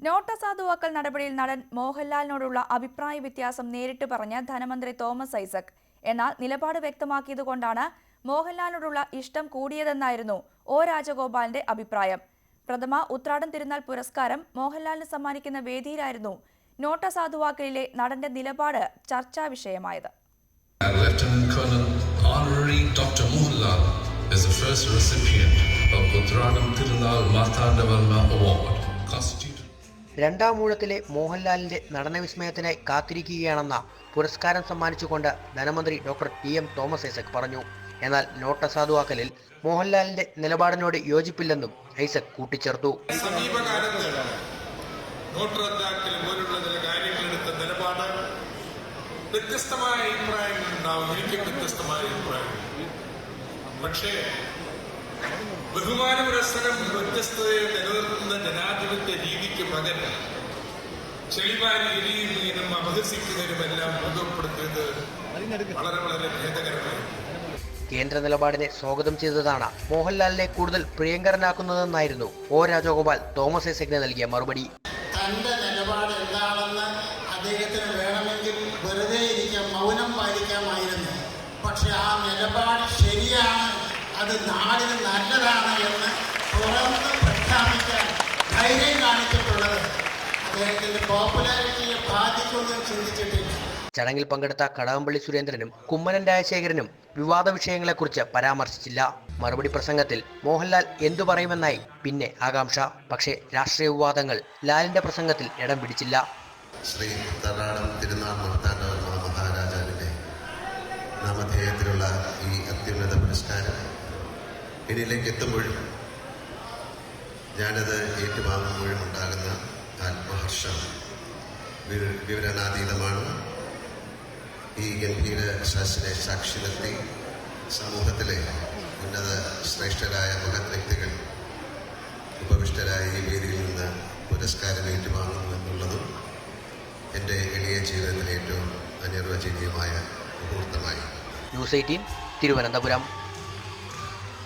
Not അസാധുവാക്കൽ നടപടിയിൽ നടൻ മോഹൻലാലിനോടുള്ള അഭിപ്രായ വ്യത്യാസം നേരിട്ട് പറഞ്ഞ ധനമന്ത്രി തോമസ് ഐസക്. എന്നാൽ നിലപാട് വ്യക്തമാക്കിയതുകൊണ്ടാണ് മോഹൻലാലിനോടുള്ള ഇഷ്ടം കൂടിയതെന്നായിരുന്നു ഒ രാജഗോപാലിന്റെ അഭിപ്രായം. പ്രഥമ ഉത്രാടം തിരുനാൾ പുരസ്കാരം മോഹൻലാലിന് സമ്മാനിക്കുന്ന വേദിയിലായിരുന്നു നോട്ട് അസാധുവാക്കലിലെ നടന്റെ നിലപാട് ചർച്ചാ വിഷയമായത്. Lieutenant Colonel Honorary Dr. Mohanlal is the first recipient of Uttradam Tirunal Marthandavarma Award. രണ്ടാം ഊഴത്തിലെ മോഹൻലാലിന്റെ നടനവിസ്മയത്തിനായി കാത്തിരിക്കുകയാണെന്ന പുരസ്കാരം സമ്മാനിച്ചുകൊണ്ട് ധനമന്ത്രി ഡോക്ടർ ടി.എം. തോമസ് ഐസക് പറഞ്ഞു. എന്നാൽ നോട്ട് അസാധുവാക്കലിൽ മോഹൻലാലിന്റെ നിലപാടിനോട് യോജിപ്പില്ലെന്നും ഐസക് കൂട്ടിച്ചേർത്തു. വ്യത്യസ്തമായ അഭിപ്രായങ്ങൾ ഉണ്ടാവും, എനിക്കും വ്യത്യസ്തമായ അഭിപ്രായങ്ങൾ. പക്ഷേ ബഹുമാന പുരസ്സരം വ്യത്യസ്തതയെ നിലനിർത്തുന്ന ജനാധിപത്യ രീതിക്ക് പകരം ചെളിവാരി എരിയുന്നതിനും അപഹസിക്കുന്നതിനുമെല്ലാം ബോധപ്പെടുത്തിയത് വളരെ വളരെ ഭേദകരമായി. കേന്ദ്ര നിലപാടിനെ സ്വാഗതം ചെയ്തതാണ് മോഹൻലാലിനെ കൂടുതൽ പ്രിയങ്കരനാക്കുന്നതെന്നായിരുന്നു ഒ രാജഗോപാൽ തോമസ് ഐസകിന് നൽകിയ മറുപടി. തന്റെ നിലപാട് എന്താണെന്ന് അദ്ദേഹത്തിന് വേണമെങ്കിൽ വെറുതെ ഇരിക്കാം, മൗനം പാലിക്കാമായിരുന്നു. പക്ഷെ ആ നിലപാട് ശരിയാണ്, അത് നാടിന് നല്ലതാണ് എന്ന് തുറന്ന് പ്രഖ്യാപിക്കാൻ ധൈര്യം കാണിച്ചിട്ടുള്ളത് അദ്ദേഹത്തിന്റെ പോപ്പുലാരിറ്റിയെ ബാധിക്കുമെന്ന് ചിന്തിച്ചിട്ടില്ല. ചടങ്ങിൽ പങ്കെടുത്ത കടകംപള്ളി സുരേന്ദ്രനും കുമ്മനം രാജശേഖരനും വിവാദ വിഷയങ്ങളെക്കുറിച്ച് പരാമർശിച്ചില്ല. മറുപടി പ്രസംഗത്തിൽ മോഹൻലാൽ എന്തു പറയുമെന്നായി പിന്നെ ആകാംക്ഷ. പക്ഷേ രാഷ്ട്രീയ വിവാദങ്ങൾ ലാലിന്റെ പ്രസംഗത്തിൽ ഇടം പിടിച്ചില്ല. ശ്രീ ഉത്രാടം തിരുനാൾ മാർത്താണ്ഡവർമ്മ മഹാരാജാവിന്റെ നാമധേയത്തിലുള്ള ഈ അത്യുന്നത പുരസ്കാരം എന്നിലേക്ക് എത്തുമ്പോഴും ഞാനത് ഏറ്റുവാങ്ങുമ്പോഴും ഉണ്ടാകുന്ന ആത്മഹർഷം വിവരണാതീതമാണ്. ഈ ഗംഭീര ശാസ്ത്രയെ സാക്ഷി നിർത്തി സമൂഹത്തിലെ ഉന്നത ശ്രേഷ്ഠരായ മഹത് വ്യക്തികൾ ഉപവിഷ്ടരായ ഈ വേദിയിൽ നിന്ന് പുരസ്കാരം ഏറ്റുവാങ്ങുന്നു എന്നുള്ളതും എൻ്റെ എളിയ ജീവിതത്തിലെ ഏറ്റവും അനിർവചനീയമായ മുഹൂർത്തമായി. ന്യൂസ് 18 തിരുവനന്തപുരം.